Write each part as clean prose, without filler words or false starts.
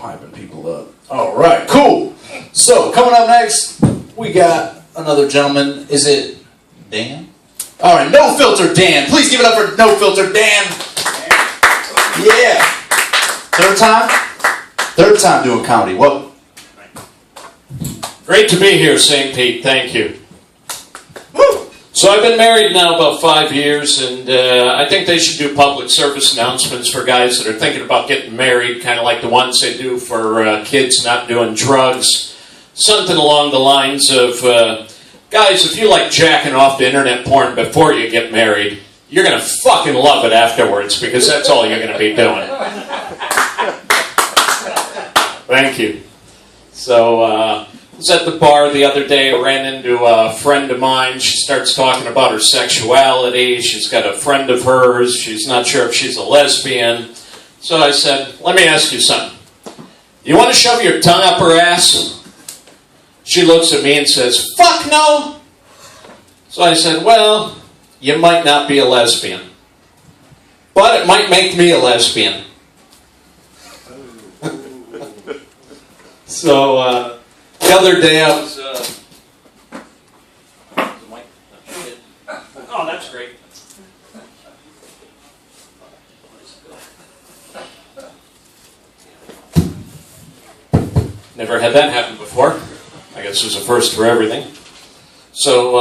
hyping people up. All right, cool. So, coming up next, we got another gentleman. Is it Dan? All right, No Filter Dan. Please give it up for No Filter Dan. Yeah. Third time? Third time doing comedy. What? Great to be here, St. Pete. Thank you. Woo. So I've been married now about 5 years, and I think they should do public service announcements for guys that are thinking about getting married, kind of like the ones they do for kids not doing drugs. Something along the lines of, guys, if you like jacking off to internet porn before you get married, you're going to fucking love it afterwards, because that's all you're going to be doing. Thank you. So, I was at the bar the other day. I ran into a friend of mine. She starts talking about her sexuality. She's got a friend of hers. She's not sure if she's a lesbian. So I said, let me ask you something. You want to shove your tongue up her ass? She looks at me and says, fuck no! So I said, well, you might not be a lesbian, but it might make me a lesbian. So, the other day I was, oh, that's great. Never had that happen before. I guess there's a first for everything. So,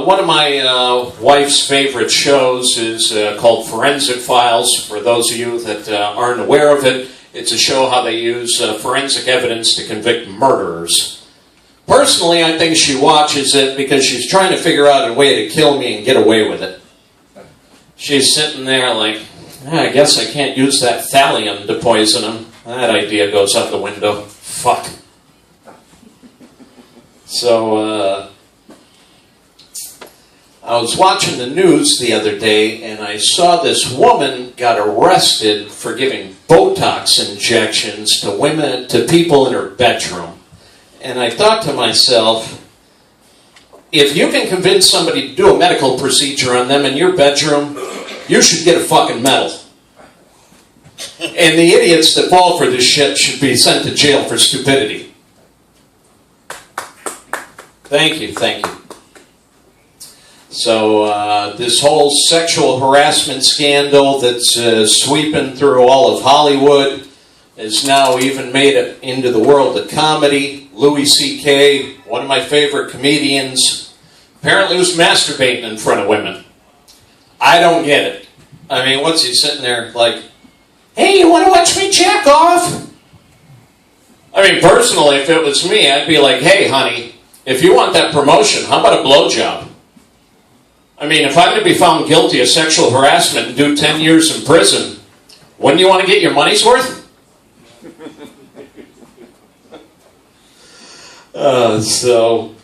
one of my wife's favorite shows is called Forensic Files. For those of you that aren't aware of it, it's a show how they use forensic evidence to convict murderers. Personally, I think she watches it because she's trying to figure out a way to kill me and get away with it. She's sitting there like, I guess I can't use that thallium to poison him. That idea goes out the window. Fuck. So, I was watching the news the other day, and I saw this woman got arrested for giving Botox injections to women, to people in her bedroom. And I thought to myself, if you can convince somebody to do a medical procedure on them in your bedroom, you should get a fucking medal. And the idiots that fall for this shit should be sent to jail for stupidity. Thank you, thank you. So, this whole sexual harassment scandal that's sweeping through all of Hollywood has now even made it into the world of comedy. Louis C.K., one of my favorite comedians, apparently was masturbating in front of women. I don't get it. I mean, what's he sitting there like, hey, you want to watch me jack off? I mean, personally, if it was me, I'd be like, hey, honey, if you want that promotion, how about a blowjob? I mean, if I'm going to be found guilty of sexual harassment and do 10 years in prison, wouldn't you want to get your money's worth? So,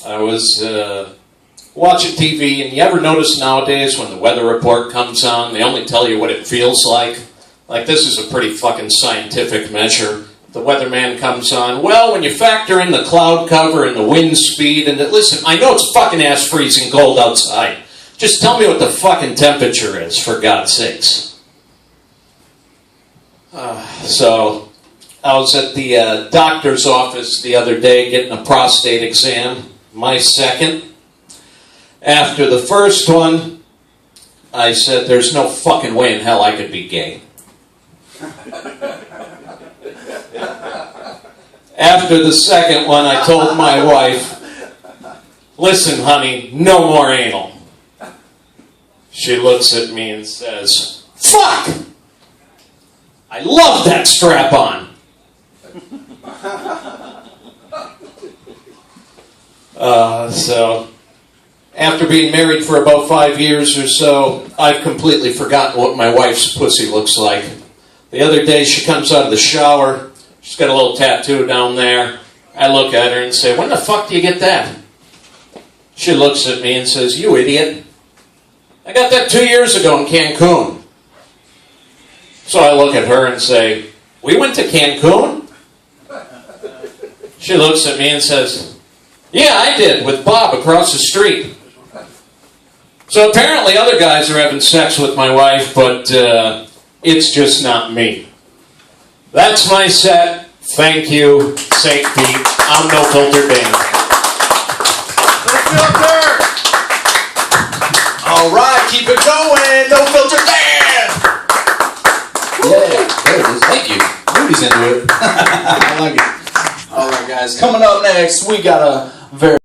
I was watching TV, and you ever notice nowadays when the weather report comes on, they only tell you what it feels like? Like, this is a pretty fucking scientific measure. The weatherman comes on, well, when you factor in the cloud cover and the wind speed, and listen, I know it's fucking ass freezing cold outside. Just tell me what the fucking temperature is, for God's sakes. So, I was at the doctor's office the other day getting a prostate exam, my second. After the first one, I said, there's no fucking way in hell I could be gay. After the second one, I told my wife, listen, honey, no more anal. She looks at me and says, fuck! I love that strap-on. So, after being married for about 5 years or so, I've completely forgotten what my wife's pussy looks like. The other day, she comes out of the shower. She's got a little tattoo down there. I look at her and say, when the fuck do you get that? She looks at me and says, you idiot. I got that 2 years ago in Cancun. So I look at her and say, we went to Cancun? She looks at me and says, yeah, I did, with Bob across the street. So apparently other guys are having sex with my wife, but it's just not me. That's my set. Thank you, St. Pete. I'm No Filter Dan. No filter! All right, keep it going. No filter Dan! Yeah, there it is. Thank you. Rudy's into it. I like it. All right, guys. Coming up next, we got a very